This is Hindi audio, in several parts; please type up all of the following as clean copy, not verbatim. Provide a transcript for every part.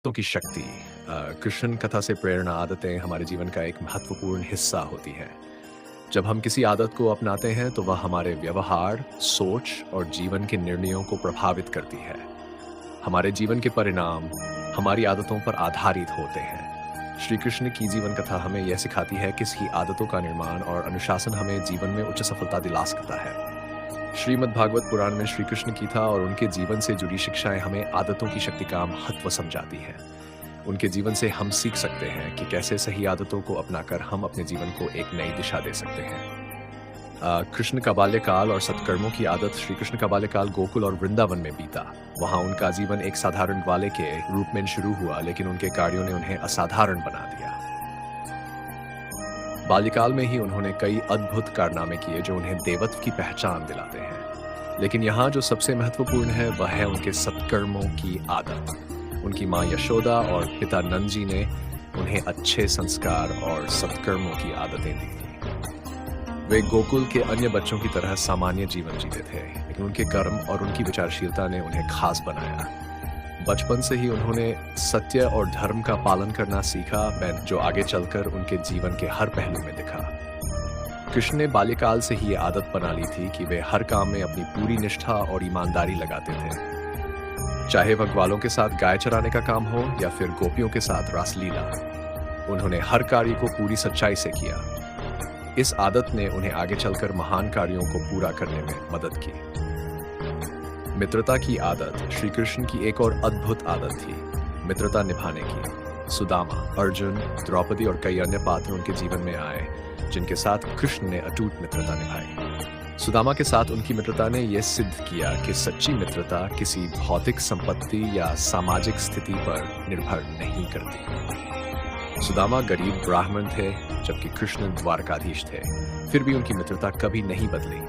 आदतों की शक्ति कृष्ण कथा से प्रेरणा आदतें हमारे जीवन का एक महत्वपूर्ण हिस्सा होती हैं। जब हम किसी आदत को अपनाते हैं तो वह हमारे व्यवहार, सोच और जीवन के निर्णयों को प्रभावित करती है। हमारे जीवन के परिणाम हमारी आदतों पर आधारित होते हैं। श्री कृष्ण की जीवन कथा हमें यह सिखाती है कि इसकी आदतों का निर्माण और अनुशासन हमें जीवन में उच्च सफलता दिला सकता है। श्रीमद् भागवत पुराण में श्री कृष्ण की था और उनके जीवन से जुड़ी शिक्षाएं हमें आदतों की शक्ति का महत्व समझाती हैं। उनके जीवन से हम सीख सकते हैं कि कैसे सही आदतों को अपनाकर हम अपने जीवन को एक नई दिशा दे सकते हैं। कृष्ण का बाल्यकाल और सत्कर्मों की आदत। श्री कृष्ण का बाल्यकाल गोकुल और वृंदावन में बीता। वहां उनका जीवन एक साधारण ग्वाले के रूप में शुरू हुआ, लेकिन उनके कार्यों ने उन्हें असाधारण बना दिया। बाल्यकाल में ही उन्होंने कई अद्भुत कारनामे किए जो उन्हें देवत्व की पहचान दिलाते हैं। लेकिन यहाँ जो सबसे महत्वपूर्ण है वह है उनके सत्कर्मों की आदत। उनकी माँ यशोदा और पिता नंद जी ने उन्हें अच्छे संस्कार और सत्कर्मों की आदतें दी थी। वे गोकुल के अन्य बच्चों की तरह सामान्य जीवन जीते थे, लेकिन उनके कर्म और उनकी विचारशीलता ने उन्हें खास बनाया। बचपन से ही उन्होंने सत्य और धर्म का पालन करना सीखा, जो आगे चलकर उनके जीवन के हर पहलू में दिखा। कृष्ण ने बाल्यकाल से ही ये आदत बना ली थी कि वे हर काम में अपनी पूरी निष्ठा और ईमानदारी लगाते थे। चाहे वह ग्वालों के साथ गाय चराने का काम हो या फिर गोपियों के साथ रासलीला, उन्होंने हर कार्य को पूरी सच्चाई से किया। इस आदत ने उन्हें आगे चलकर महान कार्यों को पूरा करने में मदद की। मित्रता की आदत श्री कृष्ण की एक और अद्भुत आदत थी, मित्रता निभाने की। सुदामा, अर्जुन, द्रौपदी और कई अन्य पात्र उनके जीवन में आए जिनके साथ कृष्ण ने अटूट मित्रता निभाई। सुदामा के साथ उनकी मित्रता ने यह सिद्ध किया कि सच्ची मित्रता किसी भौतिक संपत्ति या सामाजिक स्थिति पर निर्भर नहीं करती। सुदामा गरीब ब्राह्मण थे जबकि कृष्ण द्वारकाधीश थे, फिर भी उनकी मित्रता कभी नहीं बदली।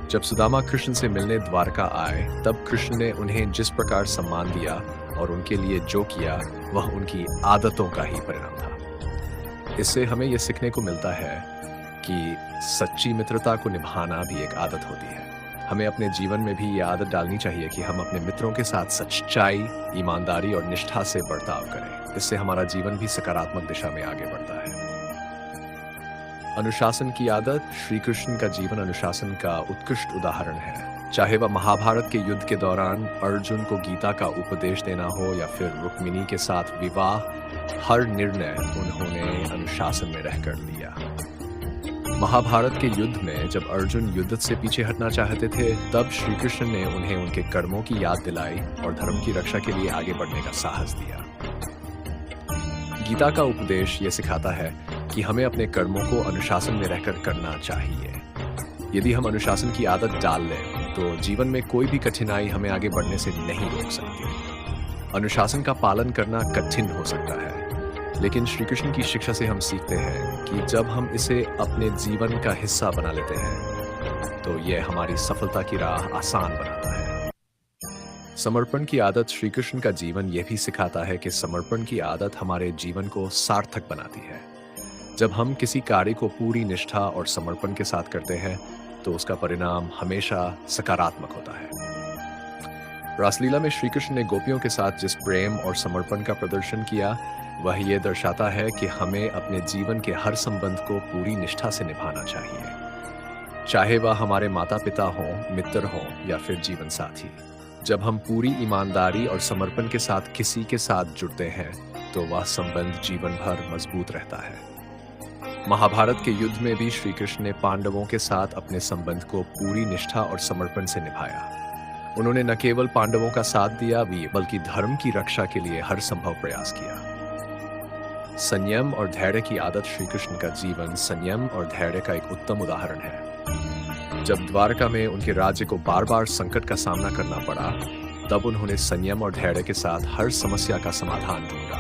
जब सुदामा कृष्ण से मिलने द्वारका आए तब कृष्ण ने उन्हें जिस प्रकार सम्मान दिया और उनके लिए जो किया वह उनकी आदतों का ही परिणाम था। इससे हमें यह सीखने को मिलता है कि सच्ची मित्रता को निभाना भी एक आदत होती है। हमें अपने जीवन में भी यह आदत डालनी चाहिए कि हम अपने मित्रों के साथ सच्चाई, ईमानदारी और निष्ठा से बर्ताव करें। इससे हमारा जीवन भी सकारात्मक दिशा में आगे बढ़ता है। अनुशासन की आदत। श्री कृष्ण का जीवन अनुशासन का उत्कृष्ट उदाहरण है। चाहे वह महाभारत के युद्ध के दौरान अर्जुन को गीता का उपदेश देना हो या फिर रुक्मिणी के साथ विवाह, हर निर्णय उन्होंने अनुशासन में रहकर लिया। महाभारत के युद्ध में जब अर्जुन युद्ध से पीछे हटना चाहते थे तब श्री कृष्ण ने उन्हें उनके कर्मों की याद दिलाई और धर्म की रक्षा के लिए आगे बढ़ने का साहस दिया। गीता का उपदेश ये सिखाता है कि हमें अपने कर्मों को अनुशासन में रहकर करना चाहिए। यदि हम अनुशासन की आदत डाल लें तो जीवन में कोई भी कठिनाई हमें आगे बढ़ने से नहीं रोक सकती। अनुशासन का पालन करना कठिन हो सकता है, लेकिन श्री कृष्ण की शिक्षा से हम सीखते हैं कि जब हम इसे अपने जीवन का हिस्सा बना लेते हैं तो यह हमारी सफलता की राह आसान बनाता है। समर्पण की आदत। श्री कृष्ण का जीवन यह भी सिखाता है कि समर्पण की आदत हमारे जीवन को सार्थक बनाती है। जब हम किसी कार्य को पूरी निष्ठा और समर्पण के साथ करते हैं तो उसका परिणाम हमेशा सकारात्मक होता है। रासलीला में श्री कृष्ण ने गोपियों के साथ जिस प्रेम और समर्पण का प्रदर्शन किया वह ये दर्शाता है कि हमें अपने जीवन के हर संबंध को पूरी निष्ठा से निभाना चाहिए, चाहे वह हमारे माता पिता हों, मित्र हों या फिर जीवन साथी। जब हम पूरी ईमानदारी और समर्पण के साथ किसी के साथ जुड़ते हैं तो वह संबंध जीवन भर मजबूत रहता है। महाभारत के युद्ध में भी श्री कृष्ण ने पांडवों के साथ अपने संबंध को पूरी निष्ठा और समर्पण से निभाया। उन्होंने न केवल पांडवों का साथ दिया बल्कि धर्म की रक्षा के लिए हर संभव प्रयास किया। संयम और धैर्य की आदत। श्री कृष्ण का जीवन संयम और धैर्य का एक उत्तम उदाहरण है। जब द्वारका में उनके राज्य को बार बार संकट का सामना करना पड़ा तब उन्होंने संयम और धैर्य के साथ हर समस्या का समाधान ढूंढा।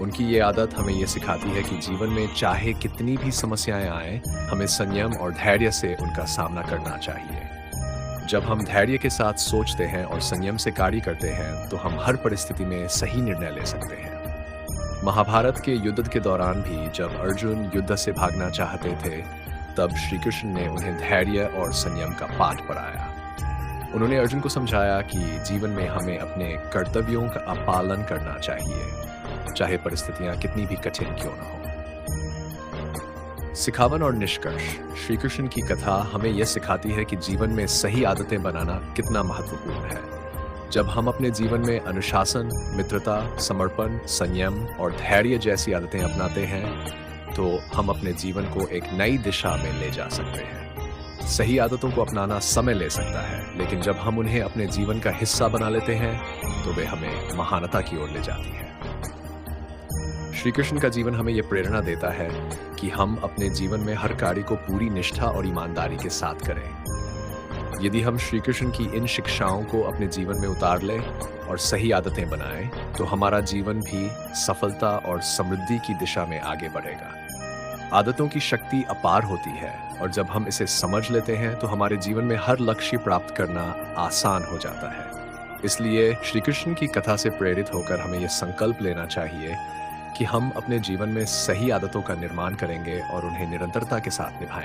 उनकी ये आदत हमें ये सिखाती है कि जीवन में चाहे कितनी भी समस्याएं आए, हमें संयम और धैर्य से उनका सामना करना चाहिए। जब हम धैर्य के साथ सोचते हैं और संयम से कार्य करते हैं तो हम हर परिस्थिति में सही निर्णय ले सकते हैं। महाभारत के युद्ध के दौरान भी जब अर्जुन युद्ध से भागना चाहते थे तब श्री कृष्ण ने उन्हें धैर्य और संयम का पाठ पढ़ाया। उन्होंने अर्जुन को समझाया कि जीवन में हमें अपने कर्तव्यों का पालन करना चाहिए, चाहे परिस्थितियां कितनी भी कठिन क्यों न हो। सिखावन और निष्कर्ष। श्री कृष्ण की कथा हमें यह सिखाती है कि जीवन में सही आदतें बनाना कितना महत्वपूर्ण है। जब हम अपने जीवन में अनुशासन, मित्रता, समर्पण, संयम और धैर्य जैसी आदतें अपनाते हैं, तो हम अपने जीवन को एक नई दिशा में ले जा सकते हैं। सही आदतों को अपनाना समय ले सकता है, लेकिन जब हम उन्हें अपने जीवन का हिस्सा बना लेते हैं, तो वे हमें महानता की ओर ले जाती हैं। श्री कृष्ण का जीवन हमें यह प्रेरणा देता है कि हम अपने जीवन में हर कार्य को पूरी निष्ठा और ईमानदारी के साथ करें। यदि हम श्री कृष्ण की इन शिक्षाओं को अपने जीवन में उतार लें और सही आदतें बनाएं, तो हमारा जीवन भी सफलता और समृद्धि की दिशा में आगे बढ़ेगा। आदतों की शक्ति अपार होती है, और जब हम इसे समझ लेते हैं तो हमारे जीवन में हर लक्ष्य प्राप्त करना आसान हो जाता है। इसलिए श्री कृष्ण की कथा से प्रेरित होकर हमें यह संकल्प लेना चाहिए कि हम अपने जीवन में सही आदतों का निर्माण करेंगे और उन्हें निरंतरता के साथ निभाएंगे।